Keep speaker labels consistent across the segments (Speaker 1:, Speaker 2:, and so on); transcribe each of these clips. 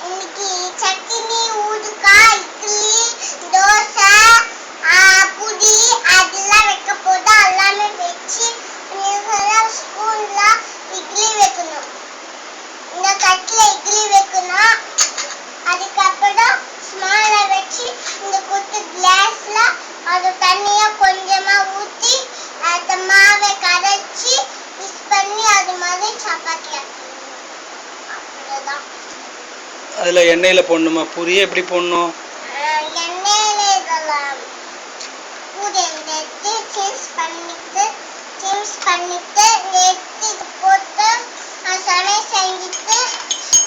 Speaker 1: இன்னைக்கு சட்னி ஊறுகாய் இட்லி தோசை புடி அதெல்லாம் வைக்க போது எல்லாமே வச்சு ஸ்பூன்ல இட்லி வைக்கணும். இந்த கட்டில இட்லி வைக்கணும். அதுக்கப்புறம் ஸ்மால வச்சு இந்த குத்து கிளாஸ்ல அது தண்ணியா கொஞ்சமா ஊற்றி அந்த மாவை கரைச்சி மிக்ஸ் பண்ணி அது மாதிரி சப்பாத்தி ஆக்கணும். அவ்வளவுதான்.
Speaker 2: அதுல எண்ணெயில போடணுமா? பூரியே எப்படி போடணும்?
Speaker 1: எண்ணெயில இதெல்லாம் பூரி எடுத்து சேஞ்ச் பண்ணிட்டு எடுத்து போட்டு சமையல் செஞ்சுட்டு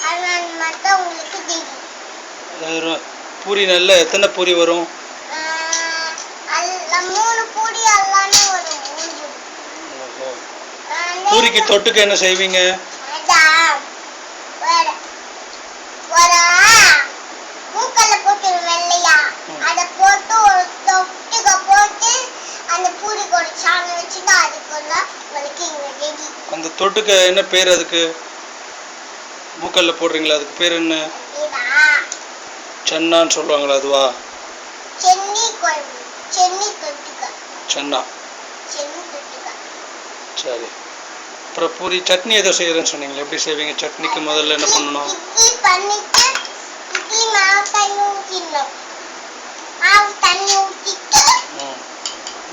Speaker 1: அது மட்டும் உங்களுக்கு தெரியும்.
Speaker 2: பூரி நல்ல எத்தனை பூரி வரும்?
Speaker 1: 3 பூரி எல்லாமே வரும்.
Speaker 2: பூரிக்கு தொட்டுக்க என்ன செய்வீங்க?
Speaker 1: மூக்கல்ல போட்டு வெள்ளையா அதை போட்டு ஒரு தொட்டுக்க போட்டு அந்த பூரி கூட சாணம் வச்சுட்டு அதுக்குள்ள உங்களுக்கு இங்க ரெடி.
Speaker 2: அந்த தொட்டுக்க என்ன பேர் அதுக்கு? மூக்கல்ல போடுறீங்களா? அதுக்கு பேர் என்ன? சென்னான்னு சொல்லுவாங்களா? அதுவா?
Speaker 1: சென்னி குழம்பு. சென்னி தொட்டுக்க.
Speaker 2: சென்னா.
Speaker 1: சென்னி தொட்டுக்க.
Speaker 2: சரி. அப்புறம் பூரி சட்னி ஏதோ செய்யறேன்னு சொன்னீங்களே, எப்படி செய்வீங்க? சட்னிக்கு முதல்ல என்ன பண்ணணும்?
Speaker 1: இட்லி பண்ணிட்டு இட்லி மாவு தண்ணி ஊற்றிடணும். மாவு தண்ணி ஊற்றிட்டு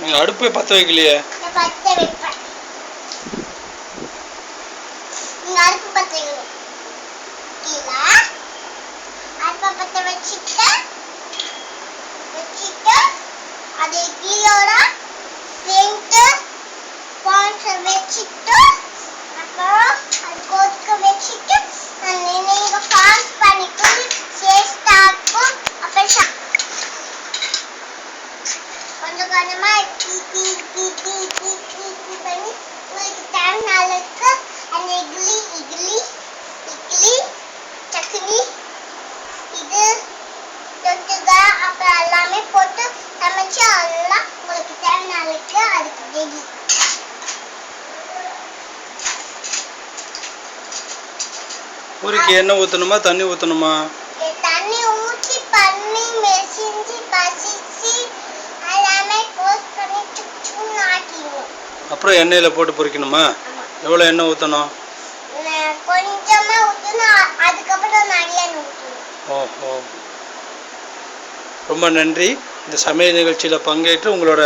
Speaker 2: நீங்க அடுப்பே பற்ற வைக்கலையே?
Speaker 1: பற்ற வைப்பேன். நீங்க அடுப்பு பற்ற வைக்கணும். அடுப்பை பற்ற வச்சுட்டு அதை கீழோட சேர்த்து பான்ஸை வச்சுட்டு அப்புறம் அது கொதிக்க வச்சுட்டு நீங்க பான்ஸ் பண்ணிக்கணும். டேஸ்டா இருக்கும். அப்புறம் கொஞ்சம் கொஞ்சமா டீ பண்ணி உங்களுக்கு தேவையான அளவுக்கு அந்த இட்லி சட்னி இது தொட்டுக்க அப்புறம் எல்லாமே போட்டு சமைச்சு எல்லாம் உங்களுக்கு தேவையான அளவுக்கு அதுக்கு ரெடி.
Speaker 2: பூரிக்கு எண்ணெய் ஊற்றணுமா தண்ணி ஊற்றணுமா?
Speaker 1: தண்ணி ஊற்றி பண்ணி மெசிஞ்சு பசிச்சு எல்லாமே போஸ்ட் பண்ணி சுன்னு ஆக்கிடணும்.
Speaker 2: அப்புறம் எண்ணெயில் போட்டு பொரிக்கணுமா? எவ்வளோ எண்ணெய் ஊற்றணும்?
Speaker 1: கொஞ்சமா ஊற்றணும். அதுக்கப்புறம் நிறைய ஊற்றணும்.
Speaker 2: ஓஹோ, ரொம்ப நன்றி. இந்த சமையல் நிகழ்ச்சியில் பங்கேற்று உங்களோட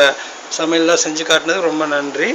Speaker 2: சமையல்லாம் செஞ்சு காட்டினதுக்கு ரொம்ப நன்றி.